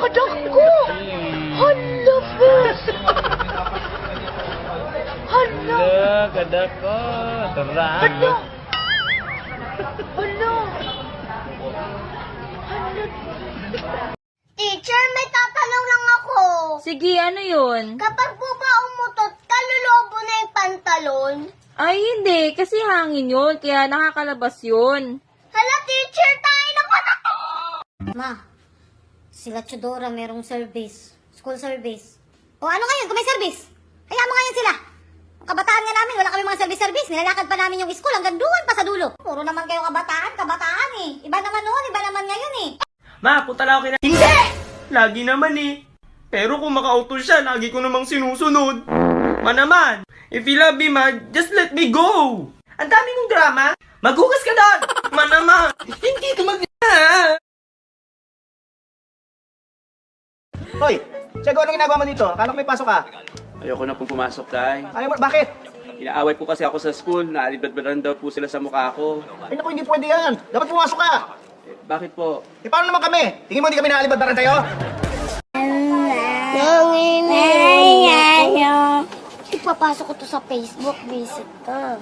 Anak ko! Hala, Fes! Hala! Anak ko. Tarang. Hala! Hala! Hala! Teacher, may tatanong lang ako. Sige, ano yun? Kapag po ba umutot, kalulobo na yung pantalon? Ay, hindi. Kasi hangin yun. Kaya nakakalabas yun. Hala, teacher, tayo na pa na to! Ma, sila Chudora merong service. School service. O ano ngayon kung may service? Kaya mo ngayon sila. Ang kabataan nga namin, wala kami mga service-service. Nilalakad pa namin yung school hanggang doon pa sa dulo. Puro naman kayo kabataan eh. Iba naman noon, iba naman ngayon eh. Ma, punta lang ako kina... Hindi! Lagi naman eh. Pero kung makautos siya, lagi ko namang sinusunod. Ma naman, if you love me, ma, just let me go. Ang dami mong drama. Maghugas ka doon. Ma naman, hindi ka mag... Hoy, Tiago, anong ginagawa mo dito? Akala ko may pasok ka. Ayoko na pong pumasok, Tay. Ayaw mo, bakit? Inaaway po kasi ako sa school. Naalibad-badan daw po sila sa mukha ko. Ay naku, hindi pwede yan. Dapat pumasok ka. Bakit po? Eh, paano naman kami? Tingin mo hindi kami naalibad-baran tayo? Ipapasok ko to sa Facebook, visit ka.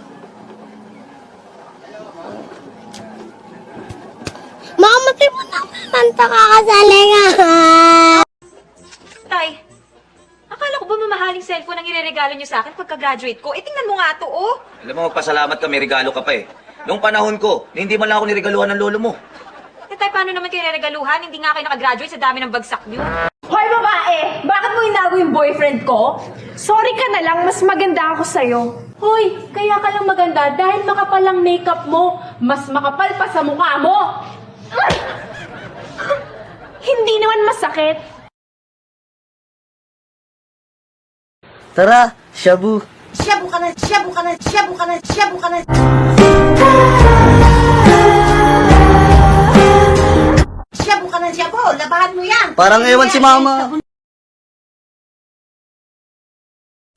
Mamatay mo na kanta kakasali nga. Tay, akala ko ba mamahaling cellphone ang ireregalo niyo sa akin pagka-graduate ko? Eh, tingnan mo nga to, oh. Alam mo, magpasalamat ka, may regalo ka pa eh. Noong panahon ko, hindi man lang ako niregaluhan ng lolo mo. Eh, tay, paano naman kayo regaluhan? Hindi nga kayo nakagraduate sa dami ng bagsak niyo. Hoy, babae! Bakit mo inago yung boyfriend ko? Sorry ka na lang, mas maganda ako sa'yo. Hoy, kaya ka lang maganda dahil makapal ang makeup mo. Mas makapal pa sa mukha mo. Hindi naman masakit. Tara, shabu. Shabu ka na, shabu ka na, shabu ka na, shabu ka na. Shabu ka na, shabu. Labahan mo yan. Parang ewan si mama.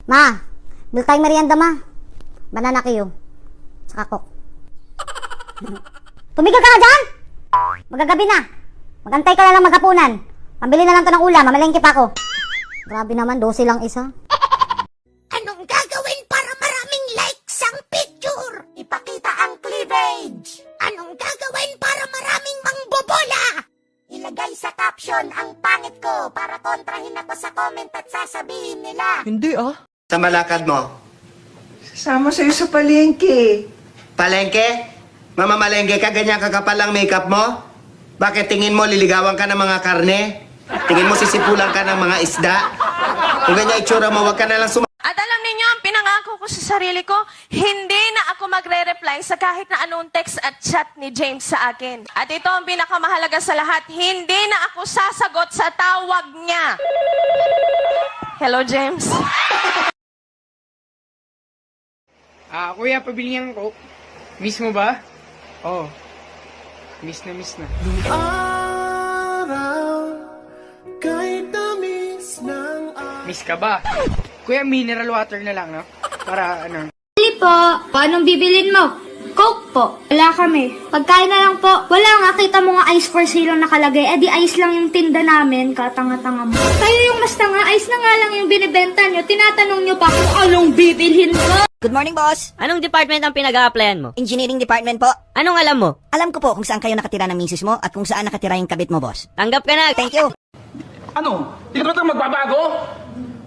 Ma, bil tayong merienda, ma. Banana kayo. Saka coke. Tumigil ka na dyan! Magagabi na. Magantay ka na lang maghapunan. Pambili na lang to ng ulam. Mamalengke pa ako. Grabe naman, 12 lang isa. Anong gagawin para maraming likes ang picture? Ipakita ang cleavage. Anong gagawin para maraming mangbobola? Ilagay sa caption ang pangit ko para kontrahin ako sa comment at sasabihin nila. Hindi ah. Sa malakad mo? Sama sa'yo sa palengke. Palengke? Mamamalengke ka, ganyan kakapal ang makeup mo? Bakit tingin mo liligawan ka ng mga karne? Tingin mo sisipulan ka ng mga isda? Kung ganyan itsura mo, wag ka na lang At alam ninyo, ang pinangako ko sa sarili ko, hindi na ako magre-reply sa kahit na anong text at chat ni James sa akin. At ito ang pinakamahalaga sa lahat, hindi na ako sasagot sa tawag niya. Hello, James. Kuya, pabili niyang Coke. Miss mo ba? Oo. Miss na, miss na. Miss ka ba? Kuya, mineral water na lang, no? Para, ano? Bili po. Anong bibilin mo? Coke po. Wala kami. Pagkain na lang po. Wala nga, kita mo nga ice for sale ang nakalagay. Eh di ice lang yung tinda namin. Katanga-tanga mo. Kayo yung mas tanga. Ice na nga lang yung binibenta nyo. Tinatanong nyo pa kung anong bibilhin mo. Good morning, boss. Anong department ang pinag-a-applyan mo? Engineering department po. Anong alam mo? Alam ko po kung saan kayo nakatira ng misis mo at kung saan nakatira yung kabit mo, boss. Tanggap ka na. Thank you. Ano? Di ka ito magbabago?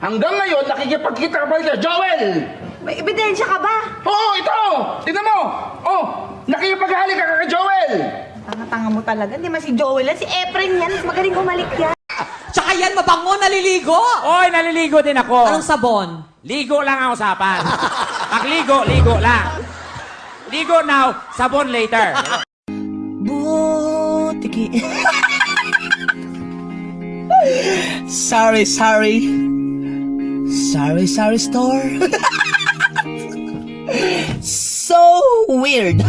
Hanggang ngayon, nakikipagkita ka pa kay Joel! May ebidensya ka ba? Oo, ito! Tignan mo! Oh, nakikipaghalik ka kay Joel! Tanga-tanga mo talaga. Hindi man si Joel yan. Si Efren yan. Mas magaling umalik yan. Tsaka yan, mabango, naliligo. Oy, naliligo din ako. Anong sabon? Ligo lang ang usapan. Pagligo, ligo lang. Ligo now, sabon later. Butiki. Sorry store. So weird.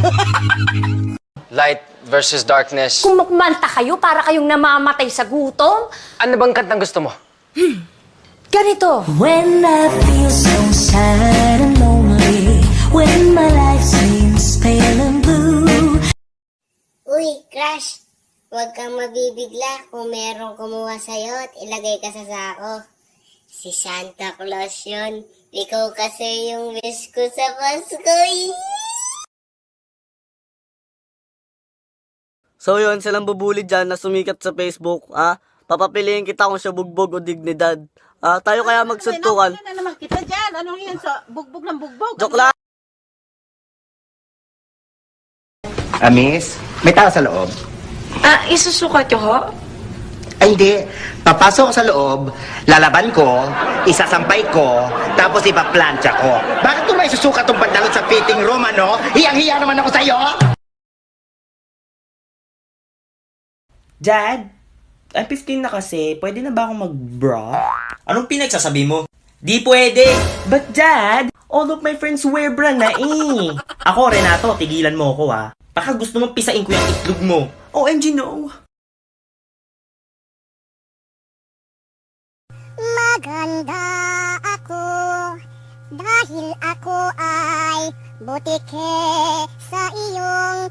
Light versus darkness. Kung magmanta kayo, para kayong namamatay sa gutom. Ano bang kantang gusto mo? Ganito. When I feel so sad and lonely, when my life seems pale and blue. Uy, crush. Huwag kang mabibigla kung merong kumuha sa'yo at ilagay ka sa sako. Si Santa Claus yun. Ikaw kasi yung wish ko sa Pasko. So yun, silang bubuli dyan na sumikat sa Facebook, papapiliin kita kung siya bugbog o dignidad. Tayo kaya magsuntukan. Ano naman kita dyan? Anong yan sa bugbog ng bugbog? Joke lang! Miss, may tao sa loob? Isusukat ko ho? Ay, hindi. Papasok ko sa loob, lalaban ko, isasampay ko, tapos ipaplantsa ko. Bakit ko may susukat tong pantalon sa fitting room, ano? Hiyang-hiya naman ako sa'yo! Dad, I'm 15 na kasi. Pwede na ba akong mag-bra? Anong pinagsasabi mo? Di pwede! But Dad, all of my friends wear bra na eh. Ako, Renato, tigilan mo ako Baka gusto mong pisain ko yung itlog mo. OMG, no. Maganda ako dahil ako ay butike sa iyong